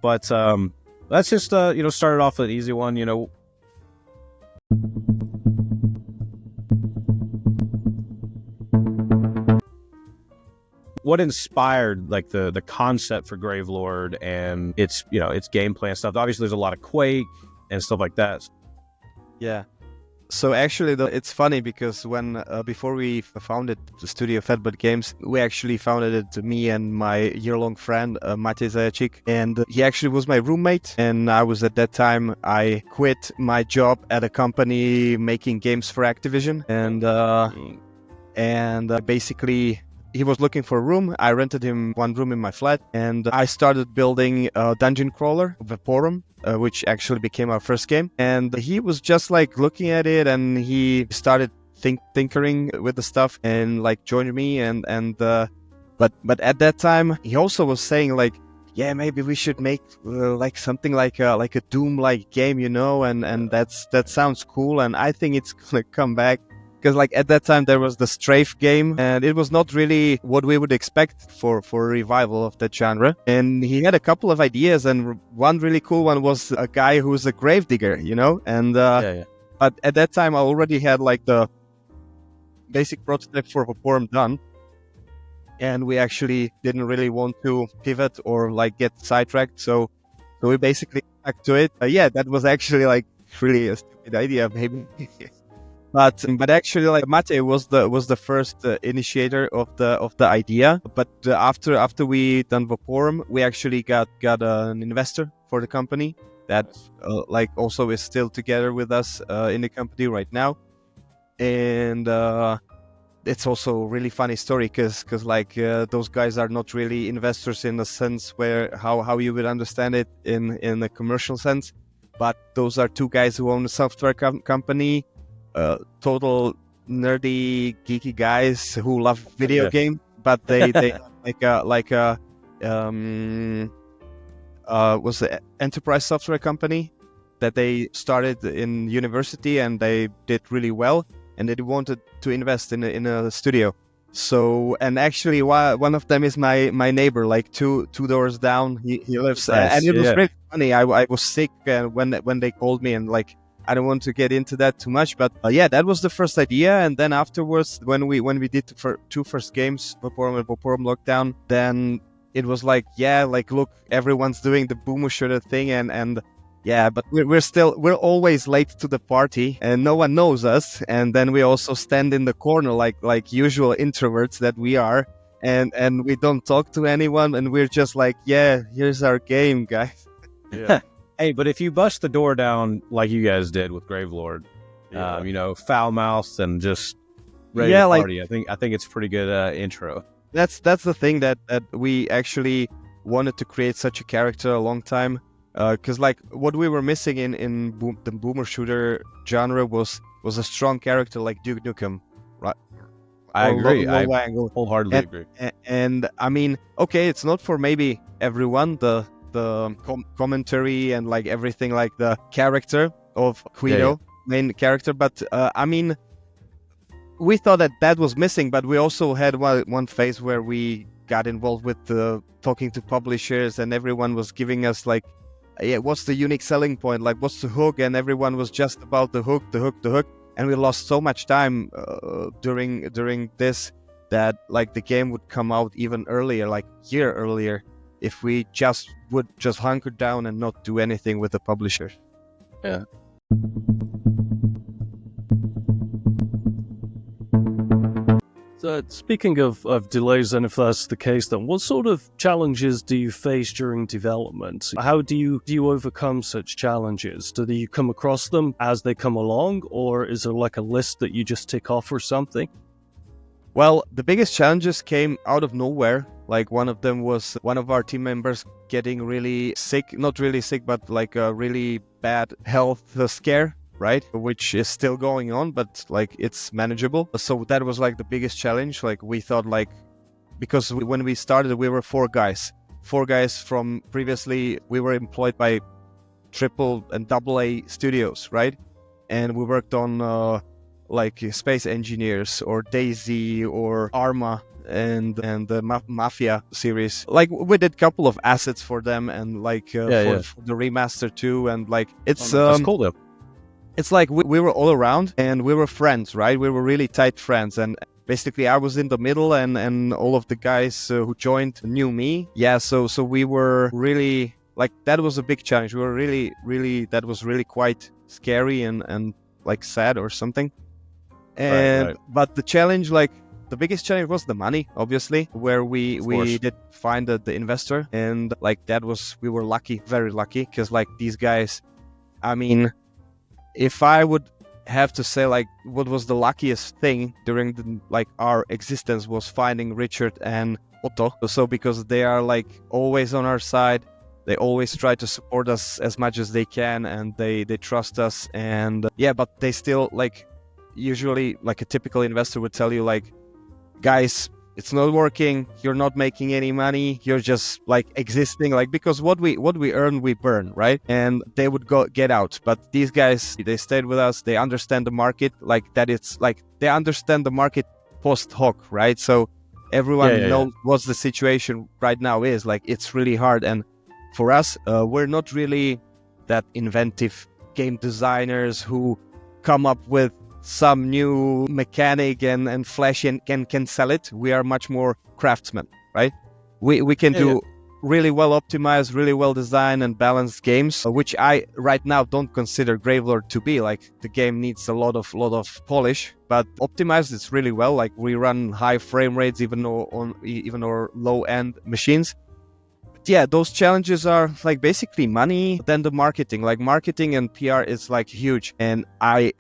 But let's just start it off with an easy one. What inspired like the concept for Gravelord and its gameplay and stuff? Obviously, there's a lot of Quake and stuff like that. Yeah. So actually, it's funny because when before we founded the studio Fatbot Games, we actually founded it, me and my year-long friend Matej Zajacik, and he actually was my roommate. And I was at that time, I quit my job at a company making games for Activision, and basically he was looking for a room. I rented him one room in my flat, and I started building a dungeon crawler, Vaporum, which actually became our first game. And he was just like looking at it, and he started tinkering with the stuff and like joined me. But at that time, he also was saying like, yeah, maybe we should make like something like a Doom-like game, and that sounds cool. And I think it's gonna come back. Because like at that time there was the Strafe game, and it was not really what we would expect for a revival of that genre. And he had a couple of ideas, and one really cool one was a guy who's a gravedigger, And but at that time I already had like the basic prototype for Vaporum done, and we actually didn't really want to pivot or like get sidetracked. So we basically back to it. That was actually like really a stupid idea, maybe. But actually, like Matej was the first initiator of the idea. But after we done Vaporum, we actually got an investor for the company that like also is still together with us in the company right now. And it's also a really funny story because like those guys are not really investors in the sense where how you would understand it in a commercial sense. But those are two guys who own a software company. Total nerdy, geeky guys who love video game, but they was an enterprise software company that they started in university, and they did really well, and they wanted to invest in a studio. So, and actually, one of them is my neighbor, like two doors down. He lives, and it was really funny. I was sick when they called me, and like. I don't want to get into that too much, but that was the first idea. And then afterwards, when we did the two first games, Vaporum and Vaporum Lockdown, then it was like, look, everyone's doing the boomer shooter thing, and but we're always late to the party, and no one knows us. And then we also stand in the corner like usual introverts that we are, and we don't talk to anyone, and we're just like, here's our game, guys. Yeah. Hey, but if you bust the door down like you guys did with Gravelord, foul mouthed and just ready to party, I think it's pretty good intro. That's the thing that we actually wanted to create such a character a long time, because like what we were missing in the boomer shooter genre was a strong character like Duke Nukem, right? I agree. I wholeheartedly agree. And I mean, okay, it's not for maybe everyone. The commentary and like everything, like the character of Guido, main character, but I mean, we thought that was missing. But we also had one phase where we got involved with talking to publishers, and everyone was giving us like, what's the unique selling point, like what's the hook, and everyone was just about the hook, and we lost so much time during this that like the game would come out even earlier, like a year earlier, if we would just hunker down and not do anything with the publishers. Yeah. So speaking of delays, and if that's the case, then what sort of challenges do you face during development? How do you overcome such challenges? Do you come across them as they come along, or is there like a list that you just tick off or something? Well, the biggest challenges came out of nowhere. Like one of them was one of our team members getting really sick, not really sick, but like a really bad health scare, right? Which is still going on, but like it's manageable. So that was like the biggest challenge. Like we thought like, because when we started, we were four guys from previously, we were employed by AAA and AA studios, right? And we worked on like Space Engineers or DayZ or Arma and the Mafia series. Like we did a couple of assets for them, and like for the remaster too, and like it's that's cool though. It's like we were all around and we were friends, right? We were really tight friends, and basically I was in the middle, and all of the guys who joined knew me. Yeah, so we were really like, that was a big challenge. We were really that was really quite scary and like sad or something. And right. But the challenge, like the biggest challenge was the money, obviously, where we did find the investor, and like that was, we were lucky, very lucky, because like these guys, I mean, if I would have to say like what was the luckiest thing during the, like our existence, was finding Richard and Otto. So because they are like always on our side, they always try to support us as much as they can, and they trust us, and yeah, but they still like, usually like a typical investor would tell you like, guys, it's not working, you're not making any money, you're just like existing, like, because what we earn we burn, right? And they would get out. But these guys, they stayed with us, they understand the market, like that, it's like they understand the market post hoc, right? So everyone knows what the situation right now is, like it's really hard. And for us, we're not really that inventive game designers who come up with some new mechanic and flash and can sell it. We are much more craftsmen, right? We can do really well optimized, really well designed and balanced games, which I right now don't consider Gravelord to be. Like the game needs a lot of polish, but optimized it's really well. Like we run high frame rates even on our low end machines. But yeah, those challenges are like basically money, then the marketing. Like marketing and PR is like huge, and I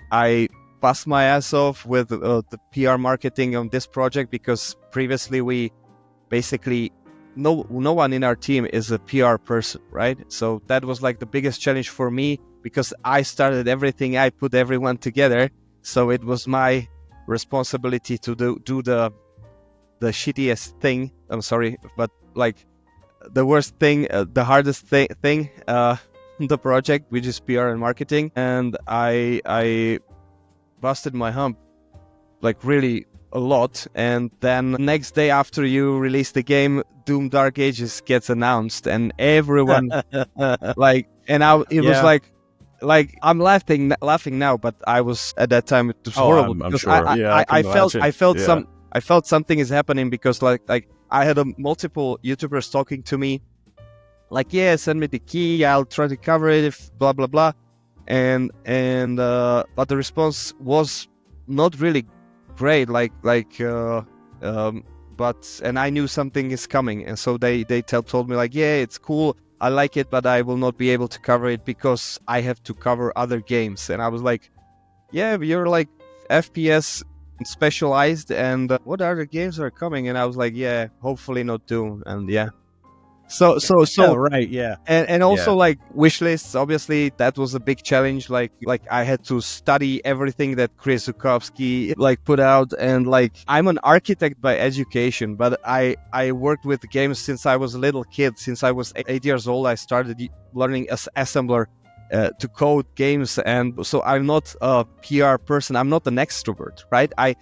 bust my ass off with the PR marketing on this project, because previously we basically no one in our team is a PR person, right? So that was like the biggest challenge for me, because I started everything, I put everyone together, so it was my responsibility to do the shittiest thing. I'm sorry, but like the worst thing, the hardest thing the project, which is PR and marketing. And I busted my hump like really a lot. And then next day after you release the game, Doom Dark Ages gets announced, and everyone like, and it was like I'm laughing now, but I was at that time, it was horrible. I'm because sure. I felt something is happening, because like I had multiple YouTubers talking to me like, yeah, send me the key, I'll try to cover it, if blah blah blah. And but the response was not really great, but and I knew something is coming, and so they told me like, yeah, it's cool, I like it, but I will not be able to cover it because I have to cover other games. And I was like, yeah, you're like FPS specialized, and what other games are coming? And I was like, yeah, hopefully not Doom. And yeah, so right, yeah. And also like wish lists, obviously that was a big challenge. Like I had to study everything that Chris Zukowski like put out, and like I'm an architect by education, but I worked with games since I was a little kid. Since I was 8 years old, I started learning as assembler to code games, and so I'm not a PR person, I'm not an extrovert, right? Right.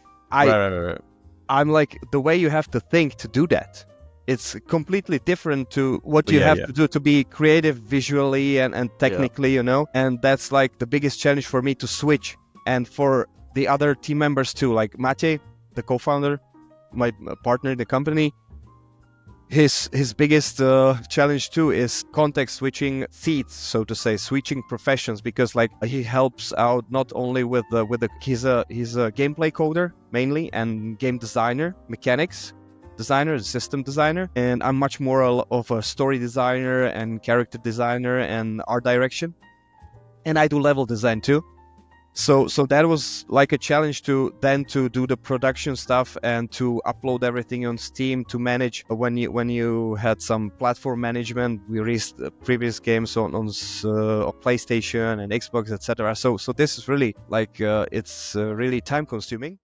I'm like, the way you have to think to do that, it's completely different to what you have to do to be creative visually and technically, you know? And that's like the biggest challenge for me to switch. And for the other team members too, like Matej, the co-founder, my partner in the company, his biggest challenge too is context switching seats, so to say, switching professions, because like he helps out not only with he's a gameplay coder mainly, and game designer, mechanics designer, system designer, and I'm much more of a story designer and character designer and art direction, and I do level design too. So that was like a challenge to do the production stuff and to upload everything on Steam, to manage when you had some platform management. We released previous games on PlayStation and Xbox, etc. So this is really like it's really time consuming.